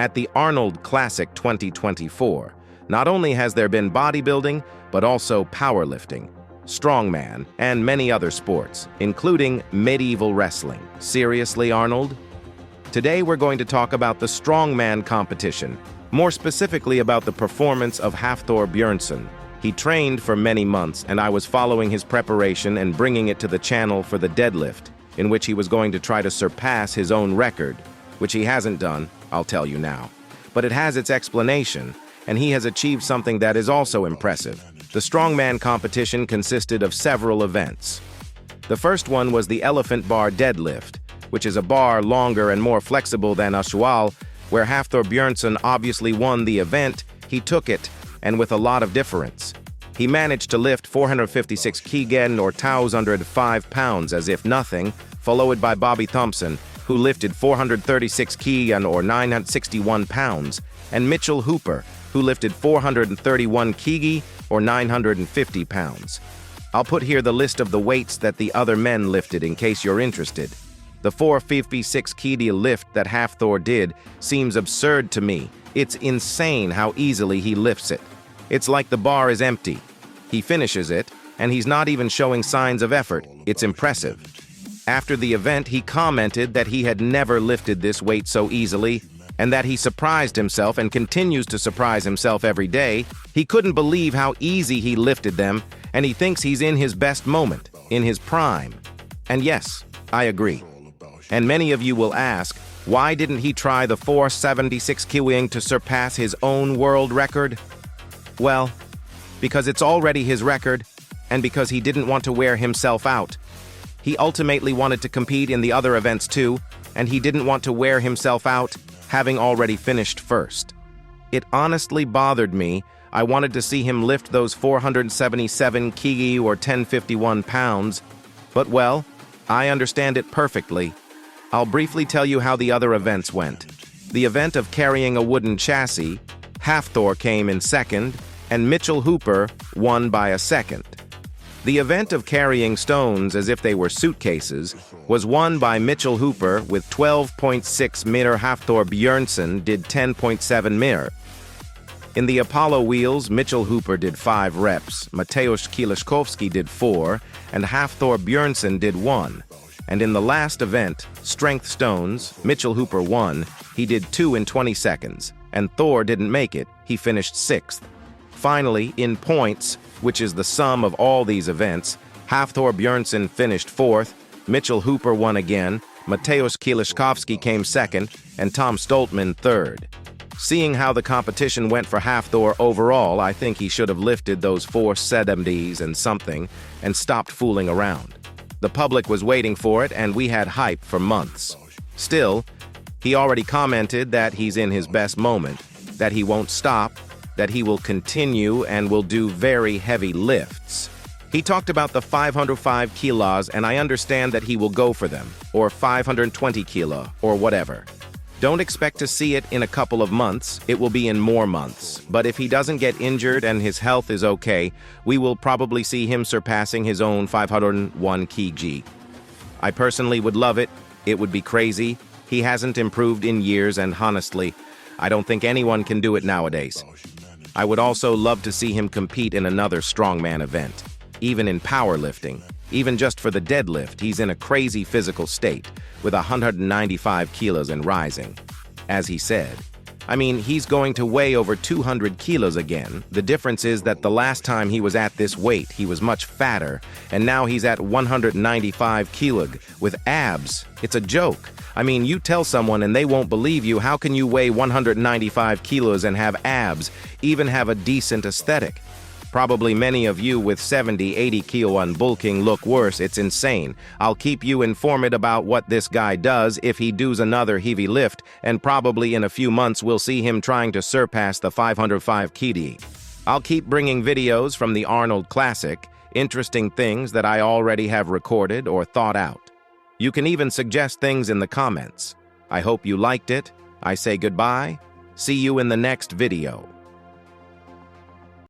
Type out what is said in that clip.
At the Arnold Classic 2024, not only has there been bodybuilding, but also powerlifting, strongman, and many other sports, including medieval wrestling. Seriously, Arnold? Today we're going to talk about the strongman competition, more specifically about the performance of Hafthor Bjornsson. He trained for many months, and I was following his preparation and bringing it to the channel for the deadlift, in which he was going to try to surpass his own record, which he hasn't done, I'll tell you now. But it has its explanation, and he has achieved something that is also impressive. The strongman competition consisted of several events. The first one was the elephant bar deadlift, which is a bar longer and more flexible than usual, where Hafthor Bjornsson obviously won the event. He took it, and with a lot of difference. He managed to lift 456kg or 1,005 pounds as if nothing, followed by Bobby Thompson, who lifted 436kg or 961 pounds, and Mitchell Hooper, who lifted 431kg or 950 pounds. I'll put here the list of the weights that the other men lifted in case you're interested. The 456kg lift that Hafthor did seems absurd to me. It's insane how easily he lifts it. It's like the bar is empty. He finishes it, and he's not even showing signs of effort. It's impressive. After the event, he commented that he had never lifted this weight so easily, and that he surprised himself and continues to surprise himself every day. He couldn't believe how easy he lifted them, and he thinks he's in his best moment, in his prime. And yes, I agree. And many of you will ask, why didn't he try the 476kg to surpass his own world record? Well, because it's already his record, and because he didn't want to wear himself out. He ultimately wanted to compete in the other events too, and he didn't want to wear himself out, having already finished first. It honestly bothered me. I wanted to see him lift those 477kg or 1,051 pounds, but well, I understand it perfectly. I'll briefly tell you how the other events went. The event of carrying a wooden chassis, Hafthor came in second, and Mitchell Hooper won by a second. The event of carrying stones as if they were suitcases was won by Mitchell Hooper with 12.6 meter. Hafthor Bjornsson did 10.7 meter. In the Apollo wheels, Mitchell Hooper did 5 reps, Mateusz Kieliszkowski did 4, and Hafthor Bjornsson did 1. And in the last event, strength stones, Mitchell Hooper won. He did 2 in 20 seconds, and Thor didn't make it. He finished 6th. Finally, in points, which is the sum of all these events, Hafthor Bjornsson finished 4th, Mitchell Hooper won again, Mateusz Kieliszkowski came 2nd, and Tom Stoltman 3rd. Seeing how the competition went for Hafthor overall, I think he should have lifted those 470s and something and stopped fooling around. The public was waiting for it, and we had hype for months. Still, he already commented that he's in his best moment, that he won't stop, that he will continue and will do very heavy lifts. He talked about the 505 kilos, and I understand that he will go for them, or 520 kilo, or whatever. Don't expect to see it in a couple of months. It will be in more months. But if he doesn't get injured and his health is okay, we will probably see him surpassing his own 501 kg. I personally would love it. It would be crazy. He hasn't improved in years, and honestly, I don't think anyone can do it nowadays. I would also love to see him compete in another strongman event, even in powerlifting. Even just for the deadlift, he's in a crazy physical state, with 195 kilos and rising. As he said, I mean, he's going to weigh over 200 kilos again. The difference is that the last time he was at this weight, he was much fatter, and now he's at 195 kilos with abs. It's a joke. I mean, you tell someone and they won't believe you. How can you weigh 195 kilos and have abs, even have a decent aesthetic? Probably many of you with 70, 80 kilo on bulking look worse. It's insane. I'll keep you informed about what this guy does if he does another heavy lift, and probably in a few months we'll see him trying to surpass the 505 kg. I'll keep bringing videos from the Arnold Classic, interesting things that I already have recorded or thought out. You can even suggest things in the comments. I hope you liked it. I say goodbye. See you in the next video.